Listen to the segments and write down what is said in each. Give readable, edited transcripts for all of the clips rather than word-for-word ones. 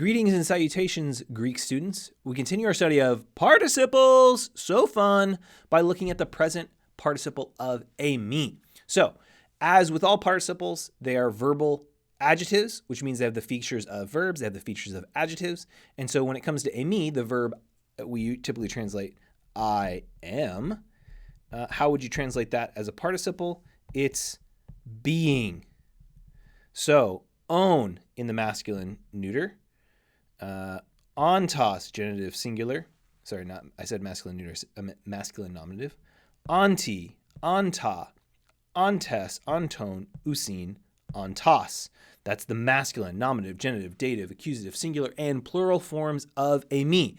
Greetings and salutations, Greek students. We continue our study of participles, so fun, by looking at the present participle of eimi. So, as with all participles, they are verbal adjectives, which means they have the features of verbs, they have the features of adjectives. And so when it comes to eimi, the verb we typically translate I am. How would you translate that as a participle? It's being. So, own in the masculine neuter. Ontos, genitive singular. Sorry, I said masculine neuter, masculine nominative. Onti, onta, ontes, ontone, usin, ontos. That's the masculine, nominative, genitive, dative, accusative, singular, and plural forms of eimi.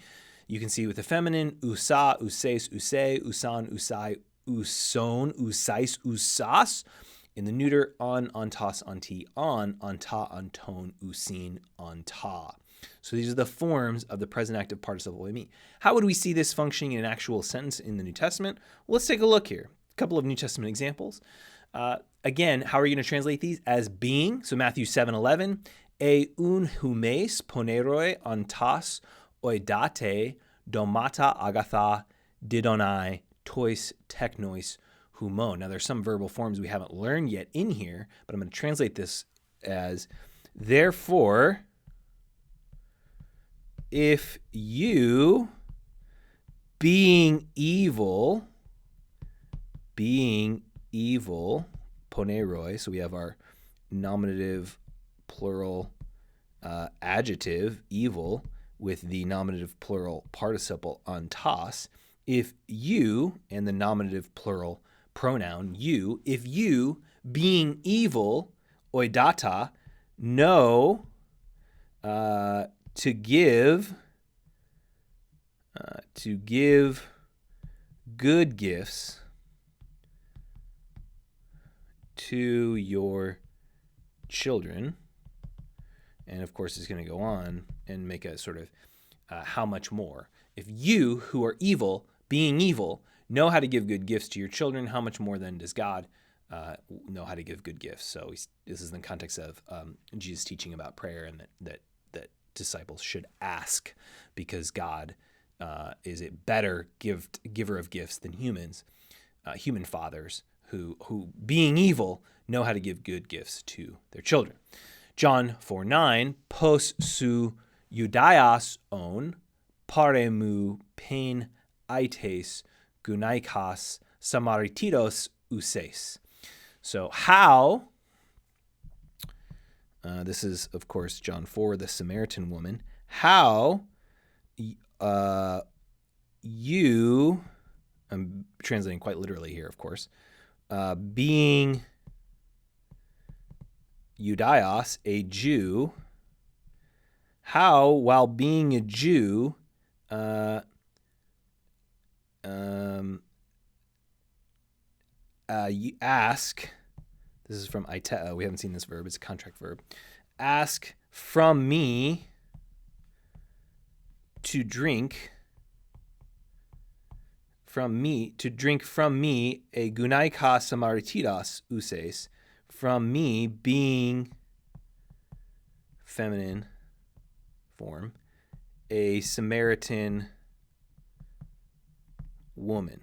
You can see with the feminine, usa, uses, use, usan, usai, uson, usais, usas. In the neuter, on, ontos, onti, on, onta, ontone, usin, onta. So these are the forms of the present active participle eimi. How would we see this functioning in an actual sentence in the New Testament? Well, let's take a look here. A couple of New Testament examples. Again, how are you going to translate these? As being. So Matthew 7:11, e un humes poneroi ontas oidate domata agatha didonai tois technois humon. Now there's some verbal forms we haven't learned yet in here, but I'm going to translate this as, therefore, if you, being evil, poneroi, so we have our nominative plural adjective, evil, with the nominative plural participle ontos. If you, and the nominative plural pronoun you, if you, being evil, oidata, know to give good gifts to your children. And of course, it's going to go on and make a sort of how much more. If you, who are evil, being evil, know how to give good gifts to your children, how much more then does God know how to give good gifts? So this is in the context of Jesus teaching about prayer, and that disciples should ask, because God is a better giver of gifts than humans, human fathers who being evil know how to give good gifts to their children. John 4:9, pos su Judaias on paremu pen aites gunaikos samaritidos uses. So how, this is, of course, John 4, the Samaritan woman, how you, I'm translating quite literally here, of course, being Judaios, a Jew, how, while being a Jew, you ask, this is from aiteo, we haven't seen this verb, it's a contract verb, ask from me to drink from me a gunaikos samaritidos uses, from me being feminine form, a Samaritan woman.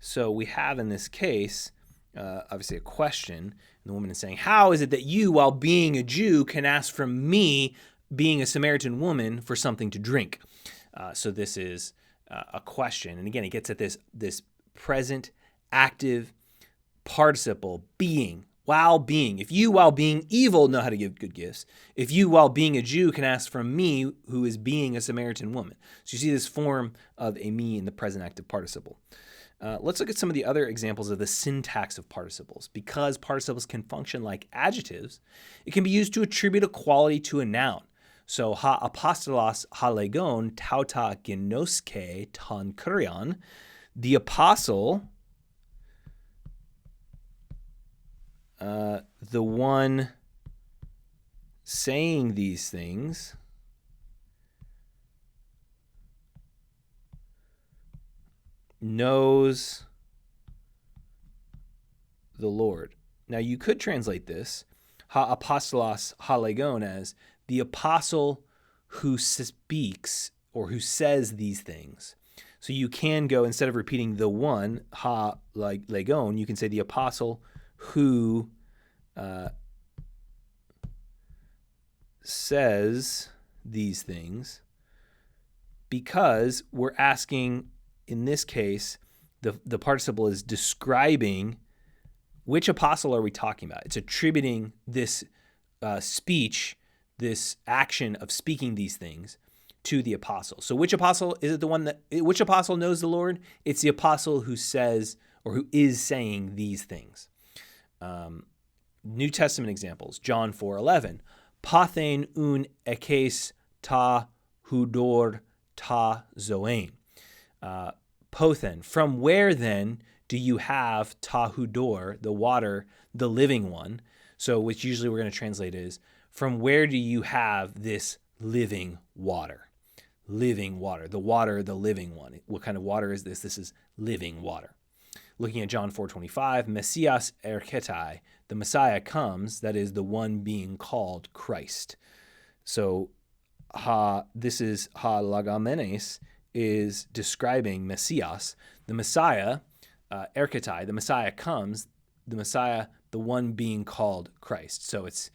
So we have in this case, obviously a question, and the woman is saying, how is it that you, while being a Jew, can ask from me, being a Samaritan woman, for something to drink? So this is a question. And again, it gets at this present active participle, being, while being. If you, while being evil, know how to give good gifts, if you, while being a Jew, can ask from me, who is being a Samaritan woman. So you see this form of eimi in the present active participle. Let's look at some of the other examples of the syntax of participles. Because participles can function like adjectives, it can be used to attribute a quality to a noun. So, ha apostolos ha legon tauta genoske ton kurion, the apostle, the one saying these things, knows the Lord. Now you could translate this, ha apostolos ha legon, as the apostle who speaks or who says these things. So you can go, instead of repeating the one, ha legon, you can say the apostle who says these things, because we're asking, in this case, the participle is describing which apostle are we talking about. It's attributing this speech, this action of speaking these things to the apostle. So which apostle is it? Which apostle knows the Lord? It's the apostle who says or who is saying these things. New Testament examples, John 4:11, pathen un ekes ta hudor ta zoen. Pothen, from where then do you have ta hudor, the water, the living one? So which usually we're going to translate is, from where do you have this living water? Living water, the living one. What kind of water is this? This is living water. Looking at John 4:25, Messias erketai, the Messiah comes, that is the one being called Christ. So this is lagamenes, is describing Messias, the Messiah, erketai, the Messiah comes, the Messiah, the one being called Christ. So it's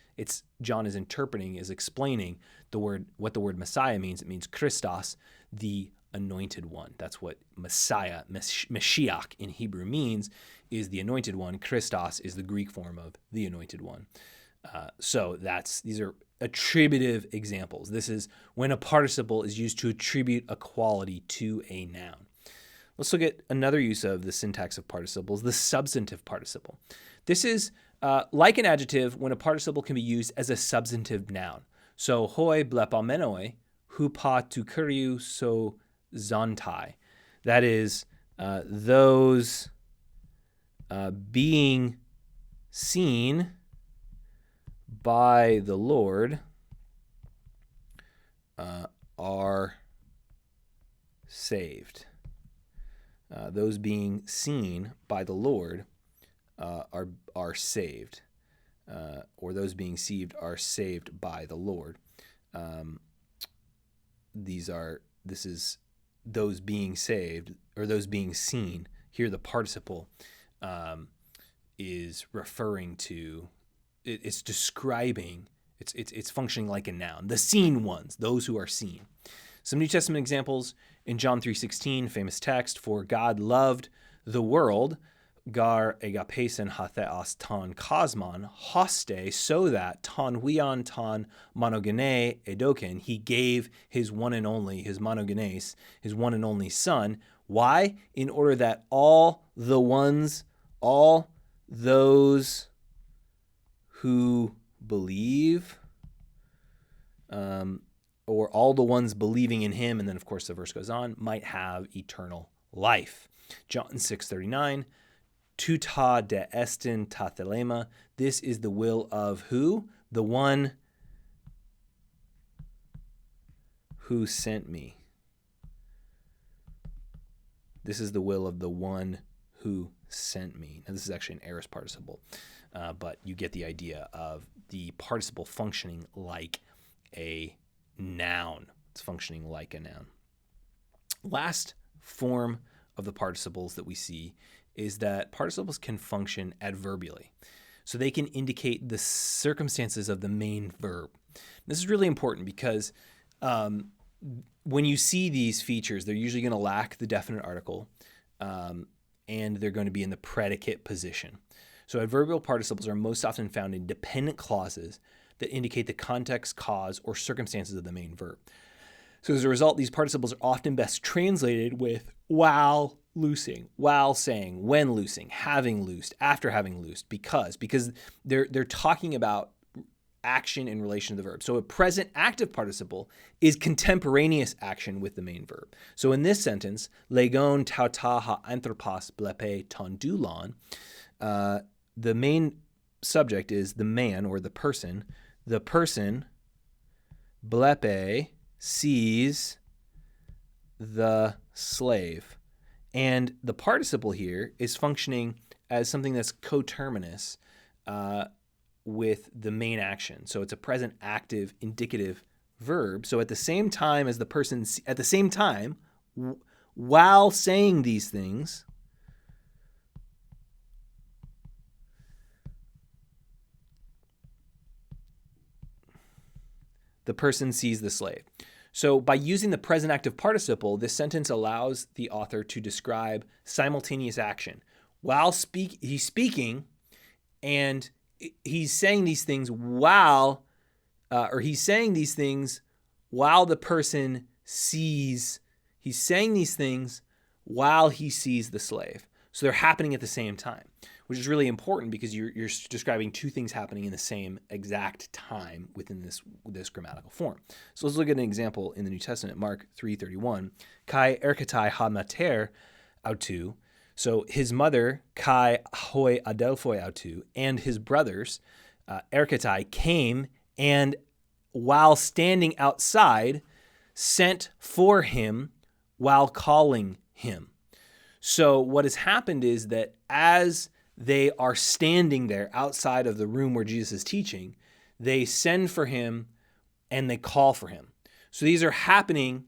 John is interpreting, is explaining what the word Messiah means. It means Christos, the anointed one. That's what Messiah, Mashiach in Hebrew means, is the anointed one. Christos is the Greek form of the anointed one. So these are attributive examples. This is when a participle is used to attribute a quality to a noun. Let's look at another use of the syntax of participles, the substantive participle. This is like an adjective when a participle can be used as a substantive noun. So hoi blepamenoi, hupa tukuriu so zontai. That is, those being seen by the Lord are saved. Those being seen by the Lord are saved, or those being saved are saved by the Lord. This is those being saved or those being seen. Here, the participle is referring to. It's describing. It's functioning like a noun. The seen ones, those who are seen. Some New Testament examples in John 3:16, famous text, for God loved the world, gar agapesen hatheos ton kosmon, hoste, so that ton huion ton monogene edoken, he gave his one and only, his monogenes, his one and only son. Why? In order that all those who believe, or all the ones believing in him, and then of course the verse goes on, might have eternal life. John 6:39, tuta de estin ta thelema, this is the will of who? The one who sent me. This is the will of the one who sent me. Now this is actually an aorist participle, but you get the idea of the participle functioning like a noun. It's functioning like a noun. Last form of the participles that we see is that participles can function adverbially. So they can indicate the circumstances of the main verb. This is really important because when you see these features, they're usually going to lack the definite article, and they're going to be in the predicate position. So adverbial participles are most often found in dependent clauses that indicate the context, cause, or circumstances of the main verb. So as a result, these participles are often best translated with while loosing, while saying, when loosing, having loosed, after having loosed, because they're talking about action in relation to the verb. So a present active participle is contemporaneous action with the main verb. So in this sentence, legon tauta ha anthropos blepe ton doulon, the main subject is the man or the person. The person, blepe, sees the slave. And the participle here is functioning as something that's coterminous with the main action. So it's a present active indicative verb. So at the same time as the person, at the same time, while saying these things, the person sees the slave. So by using the present active participle, this sentence allows the author to describe simultaneous action. While he's speaking and he's saying these things while, he's saying these things while the person sees, he's saying these things while he sees the slave. So they're happening at the same time, which is really important because you're describing two things happening in the same exact time within this grammatical form. So let's look at an example in the New Testament, Mark 3:31. Kai erkatai ha mater autu. So his mother, Kai hoi adelphoi autu, and his brothers, erkatai, came and while standing outside, sent for him while calling him. So what has happened is that as they are standing there outside of the room where Jesus is teaching, they send for him and they call for him. So these are happening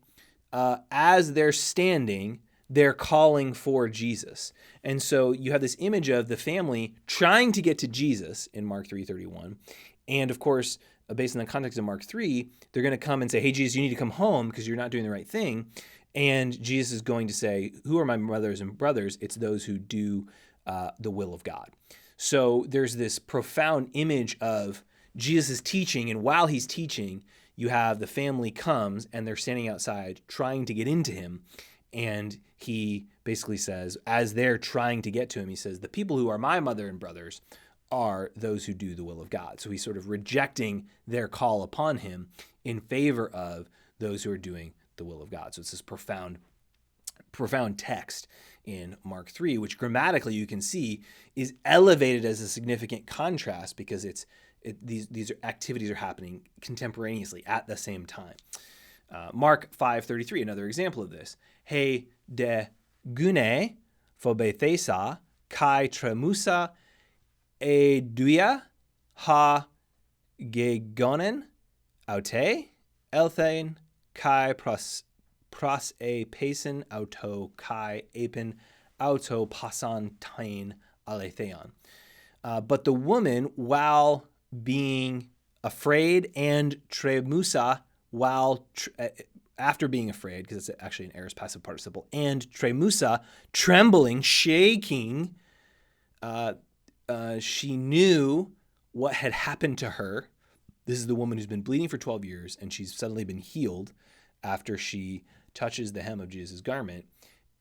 as they're standing, they're calling for Jesus. And so you have this image of the family trying to get to Jesus in Mark 3:31. And of course, based on the context of Mark 3, they're going to come and say, hey, Jesus, you need to come home because you're not doing the right thing. And Jesus is going to say, who are my mothers and brothers? It's those who do the will of God. So there's this profound image of Jesus' teaching. And while he's teaching, you have the family comes and they're standing outside trying to get into him. And he basically says, as they're trying to get to him, he says, the people who are my mother and brothers are those who do the will of God. So he's sort of rejecting their call upon him in favor of those who are doing the will of God. So it's this profound text in Mark 3, which grammatically you can see is elevated as a significant contrast because these activities are happening contemporaneously at the same time. Mark 5:33, another example of this. He de gune phobethesa kai tremusa eduia ha gegonen aute elthein kai pros e pesen auto kai apen auto pasan tain aletheon. But the woman, while being afraid, and tremusa, while after being afraid, because it's actually an aorist passive participle, and tremusa, trembling, shaking, she knew what had happened to her. This is the woman who's been bleeding for 12 years, and she's suddenly been healed after she touches the hem of Jesus' garment.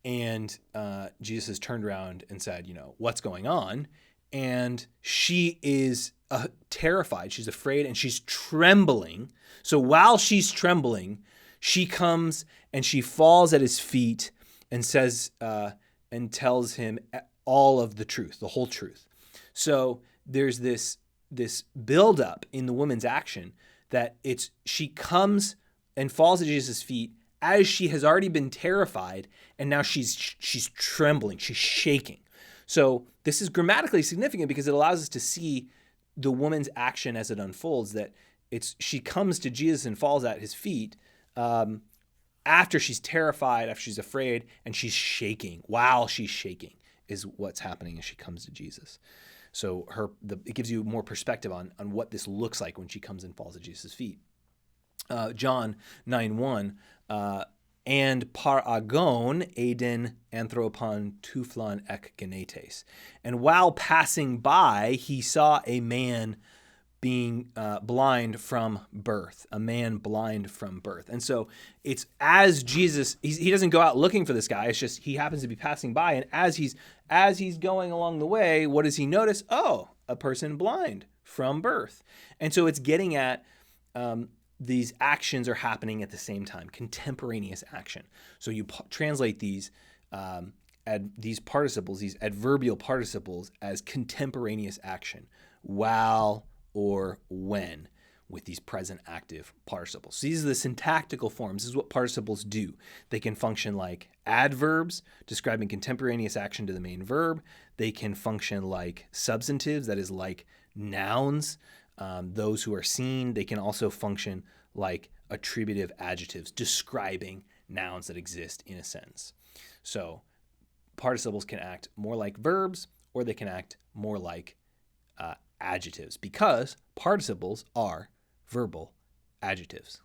And Jesus has turned around and said, what's going on? And she is terrified. She's afraid and she's trembling. So while she's trembling, she comes and she falls at his feet and says, and tells him all of the truth, the whole truth. So there's this buildup in the woman's action that she comes and falls at Jesus' feet as she has already been terrified, and now she's trembling, she's shaking. So this is grammatically significant because it allows us to see the woman's action as it unfolds, that she comes to Jesus and falls at his feet after she's terrified, after she's afraid, and she's shaking. While she's shaking is what's happening as she comes to Jesus. So it gives you more perspective on what this looks like when she comes and falls at Jesus' feet. John 9:1, and paragon eden anthropon tuflon ek genetes. And while passing by, he saw a man being blind from birth, a man blind from birth. And so it's as Jesus, he doesn't go out looking for this guy. It's just he happens to be passing by. And as he's going along the way, what does he notice? Oh, a person blind from birth. And so it's getting at these actions are happening at the same time, contemporaneous action. So you translate these participles, these adverbial participles, as contemporaneous action, while or when, with these present active participles. So these are the syntactical forms. This is what participles do. They can function like adverbs, describing contemporaneous action to the main verb. They can function like substantives, that is like nouns, those who are seen. They can also function like attributive adjectives describing nouns that exist in a sentence. So participles can act more like verbs, or they can act more like adjectives, because participles are verbal adjectives.